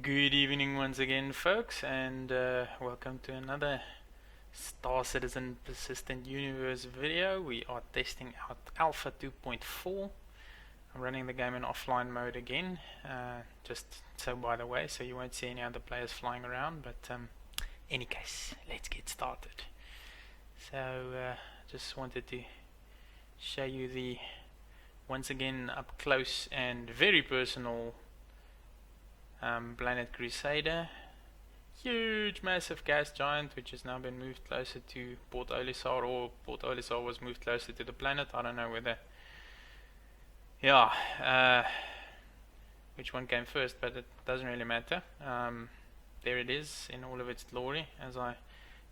Good evening once again, folks, and welcome to another Star Citizen Persistent Universe video. We are testing out Alpha 2.4. I'm running the game in offline mode again, just so by the way, so you won't see any other players flying around, but any case, let's get started. So, just wanted to show you the, once again, up close and very personal Planet Crusader. Huge, massive gas giant, which has now been moved closer to Port Olisar, or Port Olisar was moved closer to the planet. I don't know whether, which one came first, but it doesn't really matter. There it is in all of its glory. As I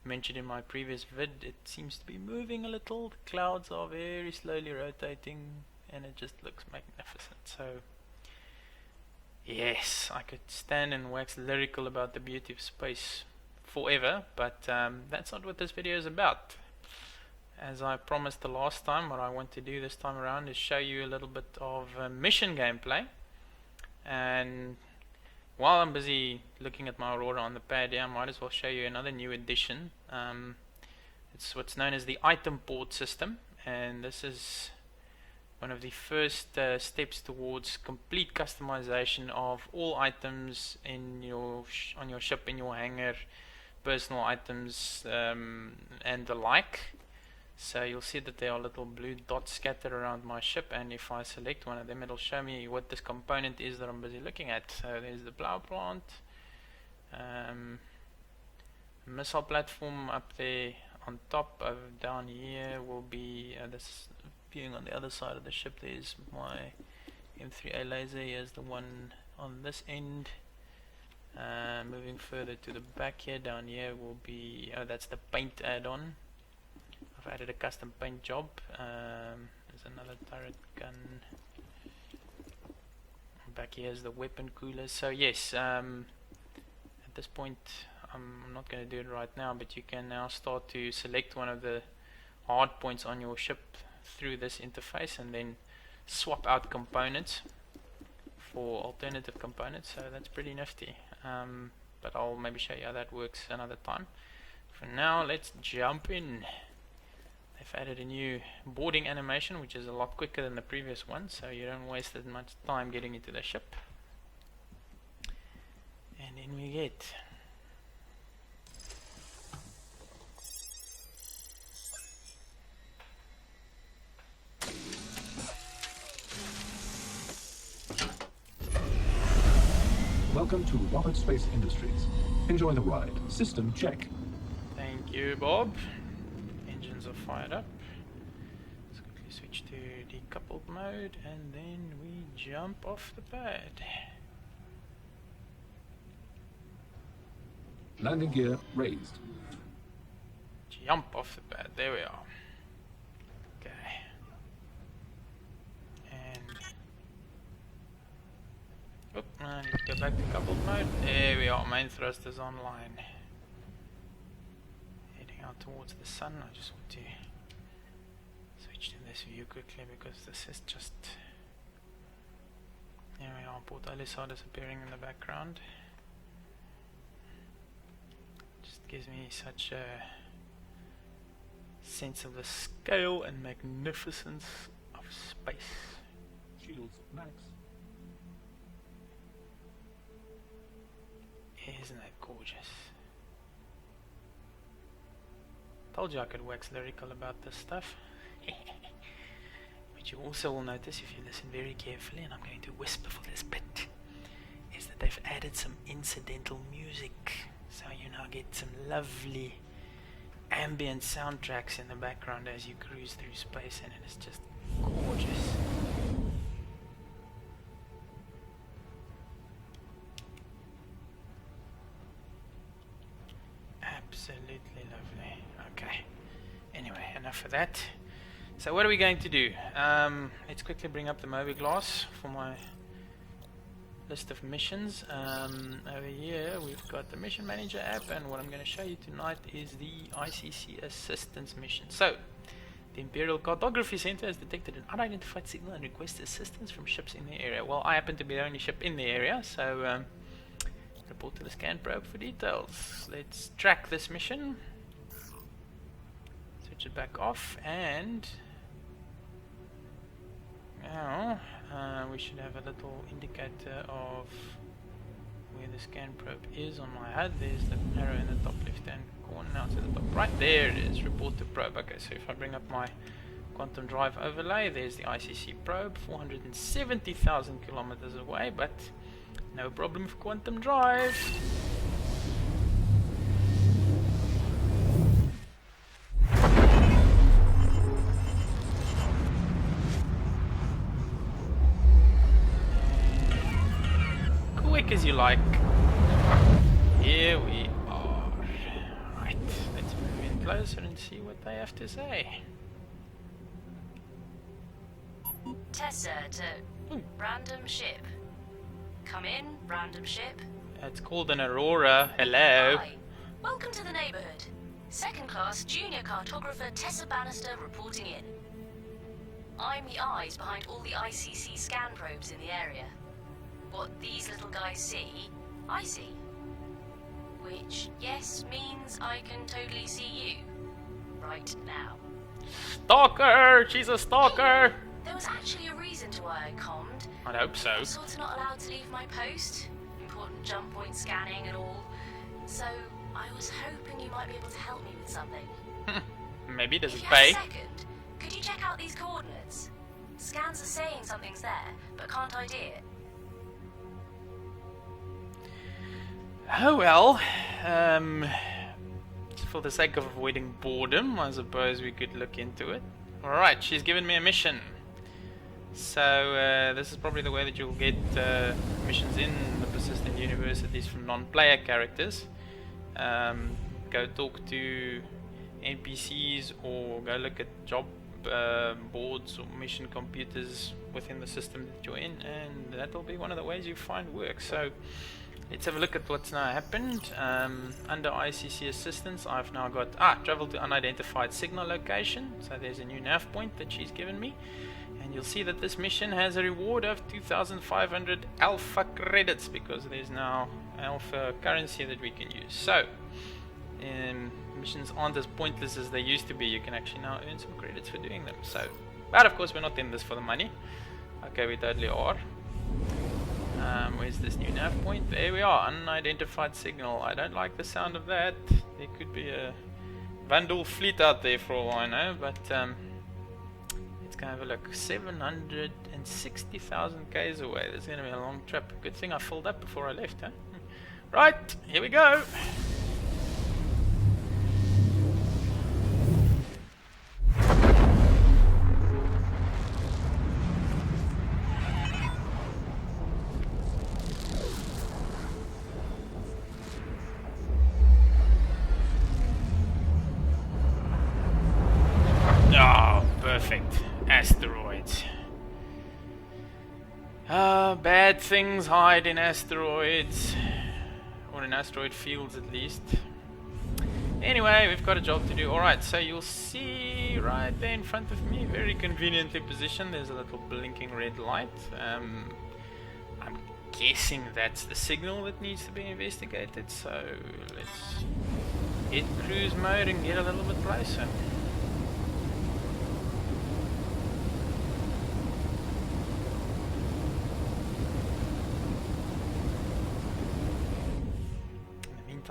mentioned in my previous vid, it seems to be moving a little. The clouds are very slowly rotating, and it just looks magnificent. So yes, I could stand and wax lyrical about the beauty of space forever, but that's not what this video is about. As I promised the last time, what I want to do this time around is show you a little bit of mission gameplay. And while I'm busy looking at my Aurora on the pad here, I might as well show you another new addition. It's what's known as the item port system, and this is one of the first steps towards complete customization of all items in your on your ship, in your hangar, personal items, and the like. So you'll see that there are little blue dots scattered around my ship, and if I select one of them, it'll show me what this component is that I'm busy looking at. So there's the power plant, missile platform up there on top. Over down here will be this. Viewing on the other side of the ship, there's my M3A laser. Here's the one on this end. Moving further to the back here, down here will be, that's the paint add-on. I've added a custom paint job. There's another turret gun. Back here is the weapon cooler. So yes, at this point I'm not going to do it right now, but you can now start to select one of the hard points on your ship through this interface and then swap out components for alternative components. So that's pretty nifty, but I'll maybe show you how that works another time. For now, let's jump in. They've added a new boarding animation, which is a lot quicker than the previous one, so you don't waste as much time getting into the ship. And in we get. Welcome to Robert Space Industries. Enjoy the ride. System check. Thank you, Bob. Engines are fired up. Let's quickly switch to decoupled mode, and then we jump off the pad. Landing gear raised. Jump off the pad. There we are. Okay. And let's go back to coupled mode. There we are, main thrusters online. Heading out towards the sun. I just want to switch to this view quickly because this is just... There we are, Port Olisar disappearing in the background. Just gives me such a sense of the scale and magnificence of space. Shields max. Isn't that gorgeous? Told you I could wax lyrical about this stuff. But you also will notice, if you listen very carefully, and I'm going to whisper for this bit, is that they've added some incidental music. So you now get some lovely ambient soundtracks in the background as you cruise through space, and it is just gorgeous. Absolutely lovely. Okay. Anyway, enough of that. So what are we going to do? Let's quickly bring up the Moby Glass for my list of missions. Over here we've got the Mission Manager app, and what I'm going to show you tonight is the ICC Assistance mission. So, the Imperial Cartography Center has detected an unidentified signal and requests assistance from ships in the area. Well, I happen to be the only ship in the area, so Report to the scan probe for details. Let's track this mission. Switch it back off, and now we should have a little indicator of where the scan probe is on my HUD. There's the arrow in the top left hand corner. Now to the top right. There it is. Report to probe. Okay, so if I bring up my quantum drive overlay, there's the ICC probe, 470,000 kilometers away, but no problem for quantum drive. Quick as you like. Here we are. Right, let's move in closer and see what they have to say. Tessa to random ship. Come in, random ship. It's called an Aurora. Hello. Hi. Welcome to the neighborhood. Second class junior cartographer Tessa Bannister reporting in. I'm the eyes behind all the ICC scan probes in the area. What these little guys see, I see. Which, yes, means I can totally see you. Right now. Stalker! She's a stalker! There was actually a reason to why I commed. I'd hope so. I'm sort of not allowed to leave my post. Important jump point scanning and all. So, I was hoping you might be able to help me with something. Maybe does If it you pay? have a second, could you check out these coordinates? Scans are saying something's there, but can't ID it. Oh well, for the sake of avoiding boredom, I suppose we could look into it. Alright, she's given me a mission. So this is probably the way that you'll get missions in the persistent universe, at least from non-player characters. Go talk to NPCs or go look at job boards or mission computers within the system that you're in, and that'll be one of the ways you find work. So let's have a look at what's now happened. Under ICC assistance, I've now got travel to unidentified signal location. So there's a new nav point that she's given me, and you'll see that this mission has a reward of 2,500 alpha credits, because there's now alpha currency that we can use. So missions aren't as pointless as they used to be. You can actually now earn some credits for doing them. So, but of course we're not in this for the money. Okay, we totally are. Where's this new nav point? There we are, unidentified signal. I don't like the sound of that. There could be a Vandal fleet out there for all I know, but let's go have a look. 760,000 k's away. This is going to be a long trip. Good thing I filled up before I left, huh? Right, here we go. Perfect. Asteroids. Bad things hide in asteroids. Or in asteroid fields at least. Anyway, we've got a job to do. Alright, so you'll see right there in front of me, very conveniently positioned, there's a little blinking red light. I'm guessing that's the signal that needs to be investigated, so let's hit cruise mode and get a little bit closer.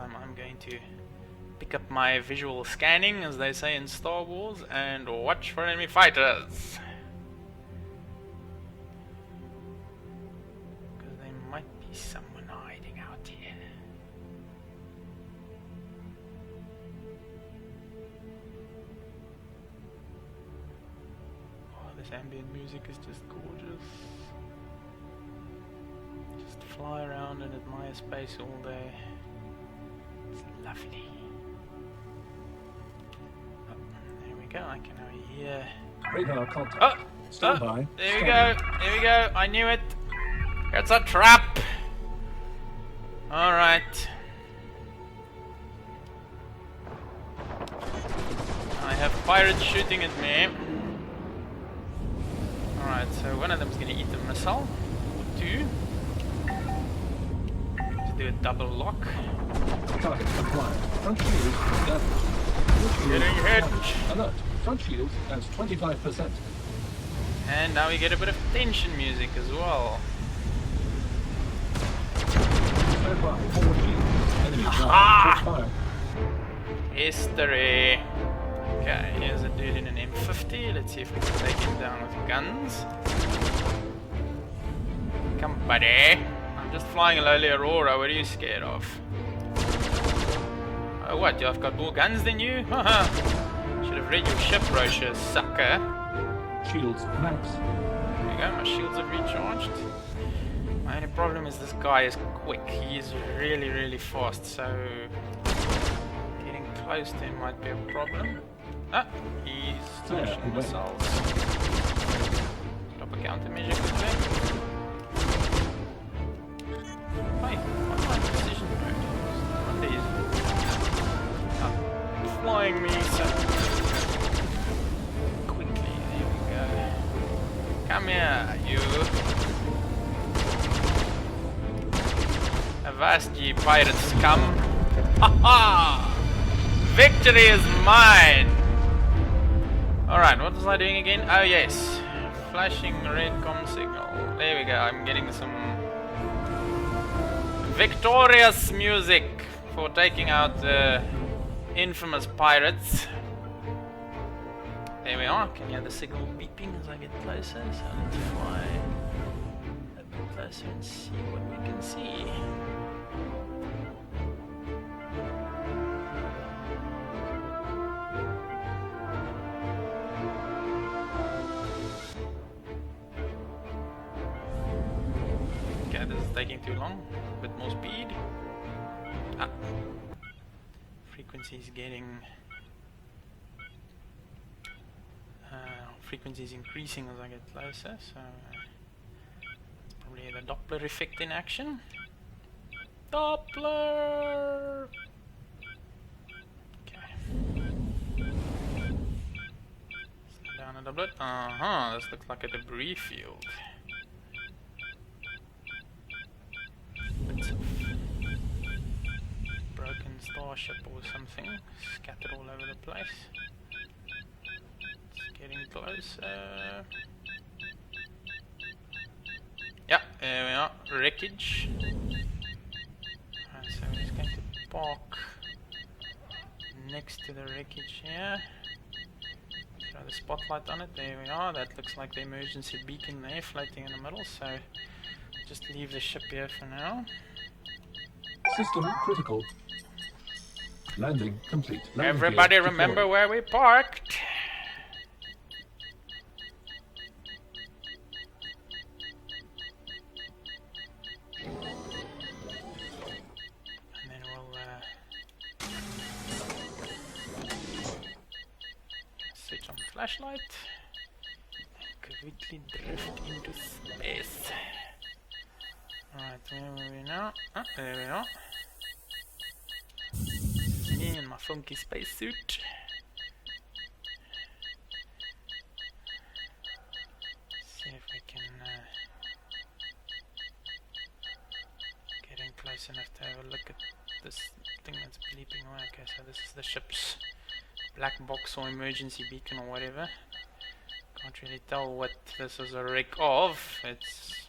I'm going to pick up my visual scanning, as they say in Star Wars, and watch for enemy fighters. Because there might be someone hiding out here. Oh, this ambient music is just gorgeous. Just fly around and admire space all day. It's lovely. Oh, there we go. I can now hear. Radar contact. Stand by. There we go. There we go. I knew it. It's a trap. All right. I have pirates shooting at me. All right. So one of them is going to eat the missile. Or two. to do a double lock. Target acquired. Front shields damaged. Getting hit. Alert. Front shields as 25%. And now we get a bit of tension music as well. Stand by. Forward shield. Enemy Ah! fire. History. Okay, here's a dude in an M50. Let's see if we can take him down with guns. Come, buddy. I'm just flying a lowly Aurora. What are you scared of? Oh, what? I've got more guns than you? Haha. Should have read your ship brochure, sucker. Shields max. There we go, my shields have recharged. My only problem is this guy is quick. He is really, really fast, so getting close to him might be a problem. Ah, he's launching missiles. Drop a countermeasure quickly. Hey, what's my precision mode? Not flying me so quickly. There we go. Come here, you. Avast ye pirates scum. Ha ha! Victory is mine! Alright, what was I doing again? Oh yes. Flashing red comm signal. There we go, I'm getting some victorious music for taking out the infamous pirates. There we are, can you hear the signal beeping as I get closer? So let's fly a bit closer and see what we can see. Okay, this is taking too long. A bit more speed. Ah. Frequency is getting... frequency is increasing as I get closer, so it's probably the Doppler effect in action. Doppler! Okay. Slow down a little bit. This looks like a debris field. Bits of broken starship or something scattered all over the place. Getting closer. Yeah, there we are. Wreckage. Right, so we're just going to park next to the wreckage here. Throw the spotlight on it. There we are. That looks like the emergency beacon there floating in the middle. So just leave the ship here for now. System critical. Landing complete. Landing Everybody gear remember deployed. where we parked. Switch on the flashlight and quickly drift into space. Alright, where are we now? Ah, there we are. Me in my funky spacesuit. See if we can get in close enough to have a look at this thing that's bleeping away. Okay, so this is the ship's black box or emergency beacon or whatever. Can't really tell what this is a wreck of. It's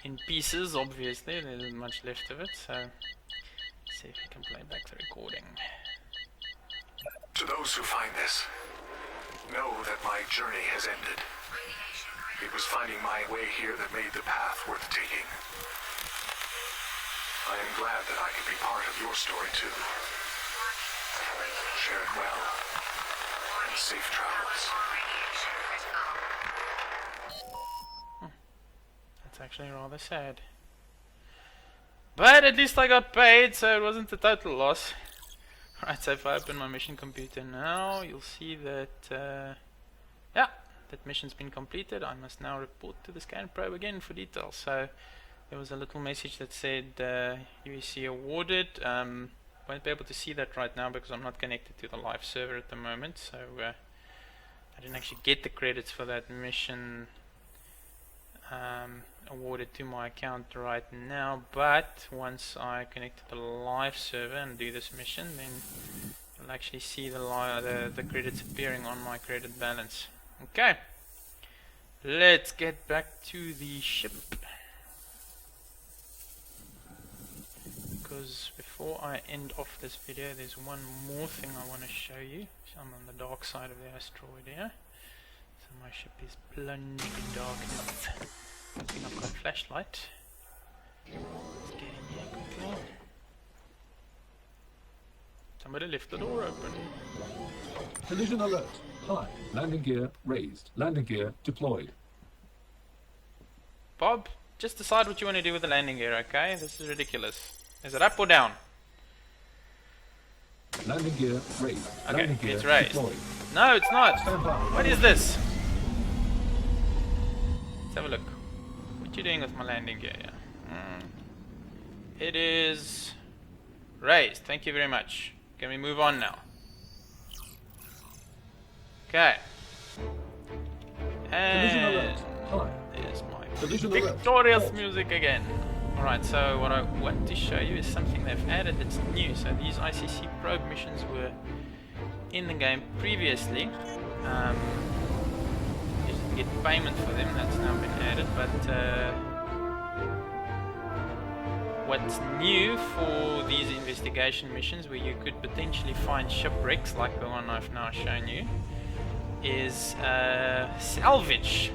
in pieces, obviously. There isn't much left of it, so let's see if we can play back the recording. To those who find this, know that my journey has ended. It was finding my way here that made the path worth taking. I am glad that I could be part of your story too. Share it well, and safe travels. That's actually rather sad. But at least I got paid, so it wasn't a total loss. Right, so if I open my mission computer now, you'll see that, yeah, that mission's been completed. I must now report to the scan probe again for details. So there was a little message that said UEC awarded. Won't be able to see that right now because I'm not connected to the live server at the moment, so I didn't actually get the credits for that mission awarded to my account right now, but once I connect to the live server and do this mission, then you'll actually see the credits appearing on my credit balance. Okay, let's get back to the ship, because before I end off this video, there's one more thing I want to show you. So I'm on the dark side of the asteroid here. So my ship is plunged in darkness. I think I've got a flashlight. Let's get in here quickly. Somebody left the door open. Collision alert. High. Landing gear raised. Landing gear deployed. Bob, just decide what you want to do with the landing gear, okay? This is ridiculous. Is it up or down? Landing gear raised. Okay, Landing gear it's raised. deployed. No, it's not. Stand by. What is this? Let's have a look. What you doing with my landing gear? It is raised. Thank you very much. Can we move on now? Okay. Collision alert. And High. there's my Collision alert. victorious Halt. music again. Alright, so what I want to show you is something they've added that's new. So these ICC probe missions were in the game previously. You should get payment for them, that's now been added, but what's new for these investigation missions, where you could potentially find shipwrecks like the one I've now shown you, is salvage.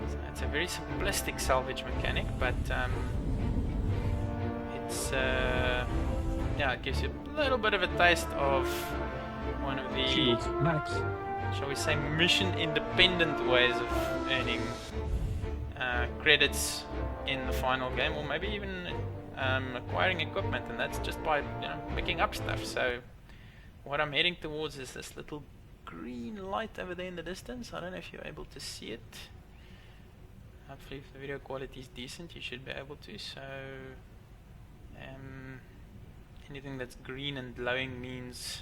So it's a very simplistic salvage mechanic, but it's yeah, it gives you a little bit of a taste of one of the, Shields max. shall we say, mission independent ways of earning credits in the final game, or maybe even acquiring equipment, and that's just by picking up stuff. So what I'm heading towards is this little green light over there in the distance. I don't know if you're able to see it. Hopefully if the video quality is decent you should be able to. So anything that's green and glowing means,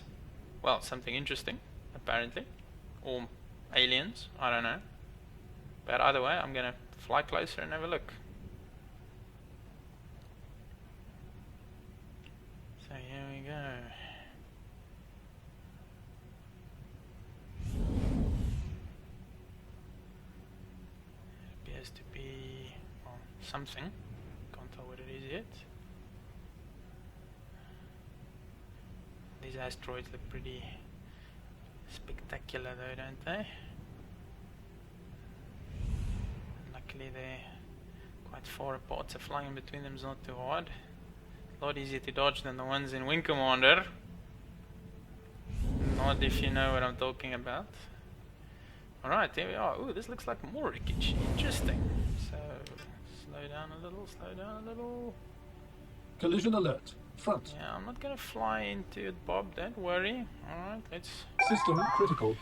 well, something interesting apparently, or aliens, I don't know. But either way, I'm gonna fly closer and have a look. So here we go. It appears to be, well, something. Can't tell what it is yet. These asteroids look pretty spectacular though, don't they? Luckily they're quite far apart, so flying in between them is not too hard. A lot easier to dodge than the ones in Wing Commander. Not if you know what I'm talking about. Alright, there we are. Ooh, this looks like more wreckage. Interesting. So, slow down a little, slow down a little. Collision alert. Front. Yeah, I'm not gonna fly into it, Bob, don't worry. Alright, let's System critical.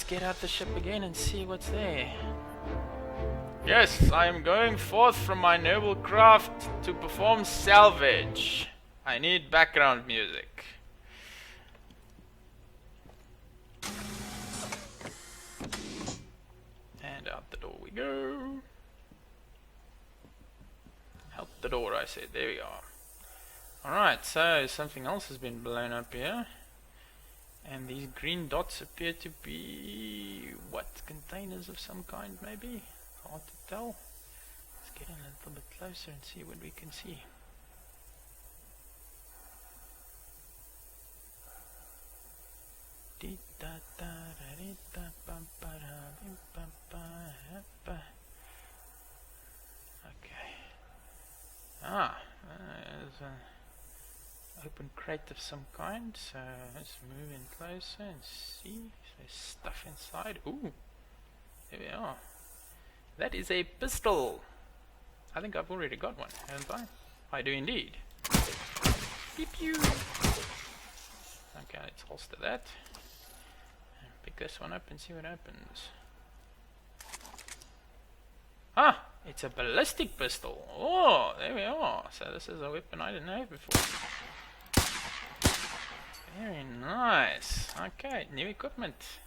get out the ship again and see what's there. Yes, I am going forth from my noble craft to perform salvage. I need background music. And out the door we go. Out the door, I said. There we are. Alright, so something else has been blown up here. And these green dots appear to be, what, containers of some kind maybe? Hard to tell. Let's get in a little bit closer and see what we can see. Okay. There's an open crate of some kind, so let's move in closer and see if there's stuff inside. Ooh, there we are. That is a pistol. I think I've already got one, haven't I? I do indeed. Pew pew. Okay, let's holster that. And pick this one up and see what happens. Ah, it's a ballistic pistol. Oh, there we are. So this is a weapon I didn't have before. Very nice. Okay, new equipment.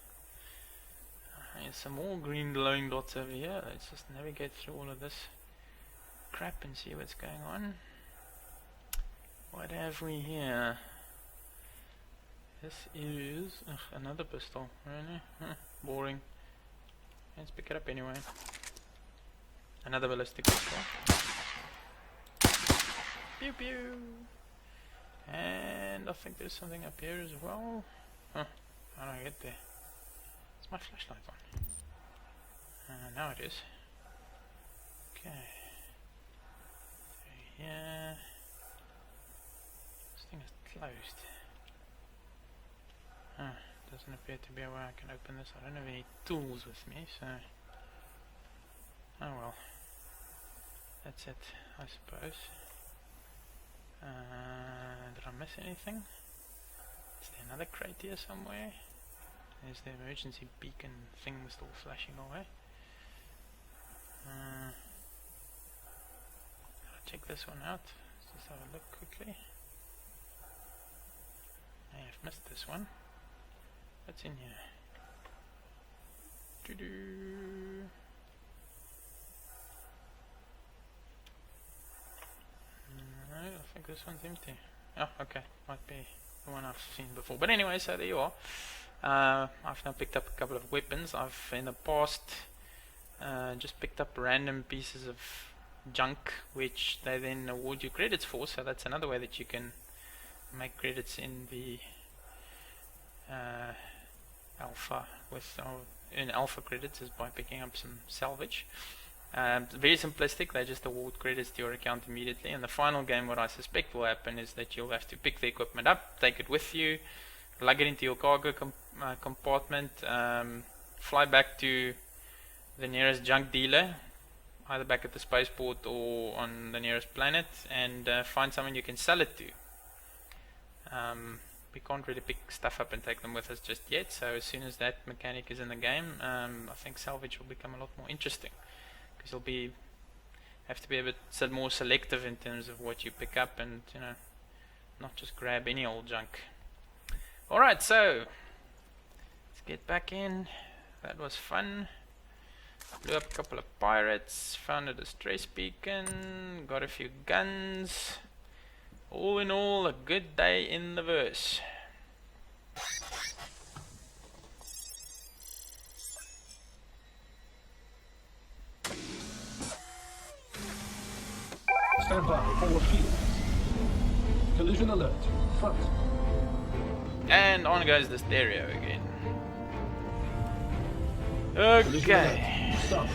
There's some more green glowing dots over here. Let's just navigate through all of this crap and see what's going on. What have we here? This is another pistol. Really? Boring. Let's pick it up anyway. Another ballistic pistol. Pew pew. And I think there's something up here as well. Huh. How do I get there? Is my flashlight on? Now it is. Okay. So here. This thing is closed. Doesn't appear to be a way I can open this. I don't have any tools with me, so... Oh well. That's it, I suppose. Did I miss anything? Is there another crate here somewhere? There's the emergency beacon thing still flashing away. I'll check this one out. Let's just have a look quickly. I have missed this one. What's in here? Doo-doo. No, I think this one's empty. Oh, okay. Might be the one I've seen before. But anyway, so there you are. I've now picked up a couple of weapons. I've in the past just picked up random pieces of junk which they then award you credits for, so that's another way that you can make credits in the alpha with in alpha credits is by picking up some salvage. Very simplistic, they just award credits to your account immediately. In the final game, what I suspect will happen is that you'll have to pick the equipment up, take it with you, lug it into your cargo compartment, fly back to the nearest junk dealer, either back at the spaceport or on the nearest planet, and find someone you can sell it to. We can't really pick stuff up and take them with us just yet, so as soon as that mechanic is in the game, I think salvage will become a lot more interesting, because you'll have to be a bit more selective in terms of what you pick up, and not just grab any old junk. Alright, so let's get back in. That was fun. Blew up a couple of pirates, found a distress beacon, got a few guns. All in all, a good day in the verse. Stand by, forward field. Collision alert, front. And on goes the stereo again. Collision Okay. alert, stop.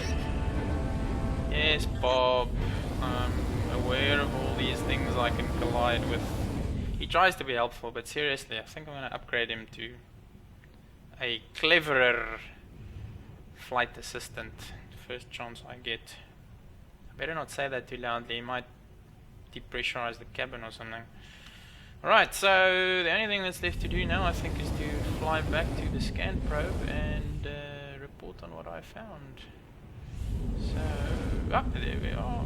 Yes, Bob. I'm aware of all these things I can collide with. He tries to be helpful, but seriously, I think I'm going to upgrade him to a cleverer flight assistant the first chance I get. I better not say that too loudly, he might depressurize the cabin or something. Alright, so the only thing that's left to do now, I think, is to fly back to the scan probe and report on what I found. So, there we are.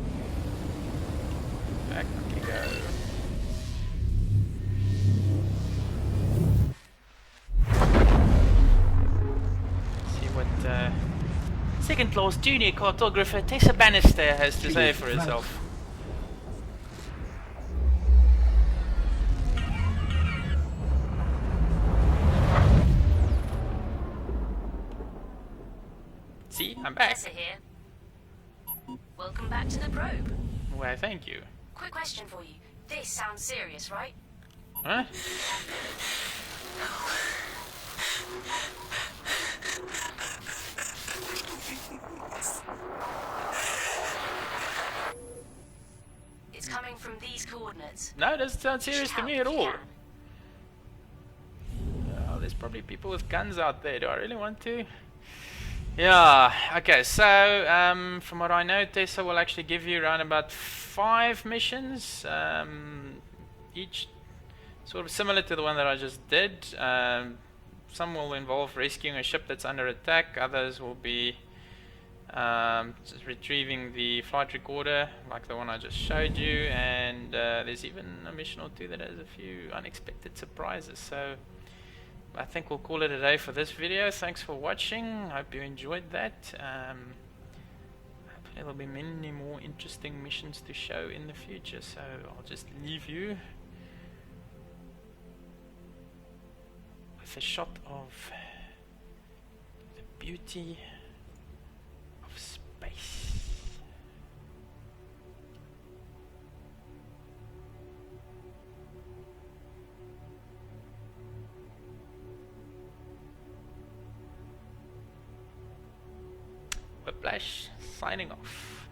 Back we go. Let's see what second class junior cartographer Tessa Bannister has to say for herself. See, I'm back. Tessa here. Welcome back to the probe. Why, thank you. Quick question for you. This sounds serious, right? Huh? It's coming from these coordinates. No, it doesn't sound serious to me at all. Yeah. Oh, there's probably people with guns out there. Do I really want to? Yeah, okay, so from what I know, Tessa will actually give you around about 5 missions, each sort of similar to the one that I just did. Some will involve rescuing a ship that's under attack, others will be just retrieving the flight recorder, like the one I just showed you, and there's even a mission or two that has a few unexpected surprises, so I think we'll call it a day for this video. Thanks for watching. Hope you enjoyed that. Hopefully there'll be many more interesting missions to show in the future. So I'll just leave you with a shot of the beauty of space. Whiplash signing off.